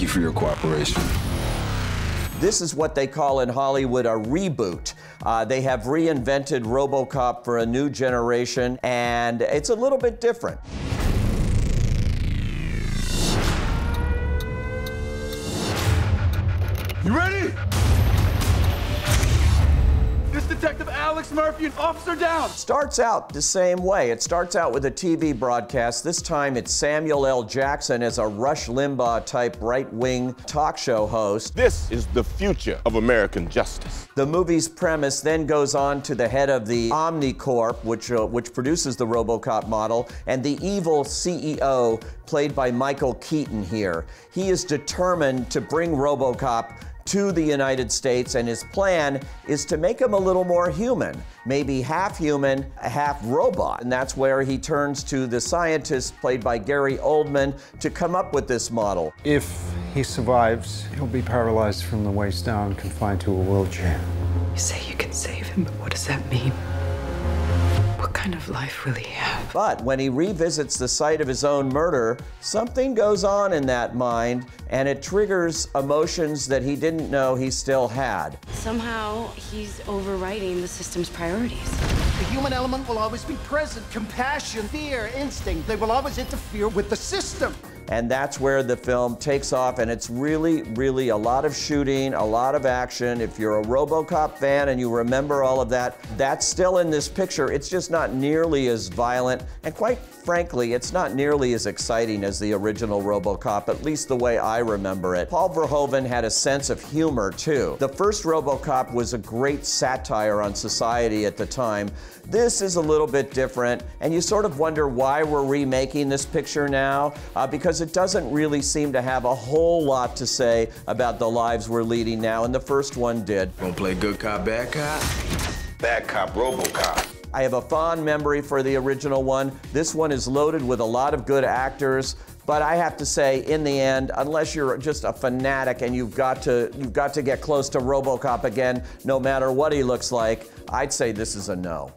you for your cooperation. This is what they call in Hollywood a reboot. They have reinvented Robocop for a new generation, and it's a little bit different. You ready? This Detective Alex Murphy and Officer Down. Starts out the same way. It starts out with a TV broadcast. This time it's Samuel L. Jackson as a Rush Limbaugh-type right-wing talk show host. This is the future of American justice. The movie's premise then goes on to the head of the Omnicorp, which produces the Robocop model, and the evil CEO, played by Michael Keaton here. He is determined to bring Robocop to the United States, and his plan is to make him a little more human, maybe half human, half robot. And that's where he turns to the scientist, played by Gary Oldman, to come up with this model. If he survives, he'll be paralyzed from the waist down, confined to a wheelchair. You say you can save him, but what does that mean? What kind of life will he have? But when he revisits the site of his own murder, something goes on in that mind, and it triggers emotions that he didn't know he still had. Somehow, he's overriding the system's priorities. The human element will always be present. Compassion, fear, instinct, they will always interfere with the system. And that's where the film takes off, and it's really, really a lot of shooting, a lot of action. If you're a Robocop fan and you remember all of that, that's still in this picture. It's just not nearly as violent, and quite frankly, it's not nearly as exciting as the original Robocop, at least the way I remember it. Paul Verhoeven had a sense of humor, too. The first Robocop was a great satire on society at the time. This is a little bit different, and you sort of wonder why we're remaking this picture now, because it doesn't really seem to have a whole lot to say about the lives we're leading now, and the first one did. Gonna play good cop, bad cop? Bad cop, Robocop. I have a fond memory for the original one. This one is loaded with a lot of good actors, but I have to say, in the end, unless you're just a fanatic and you've got to get close to Robocop again, no matter what he looks like, I'd say this is a no.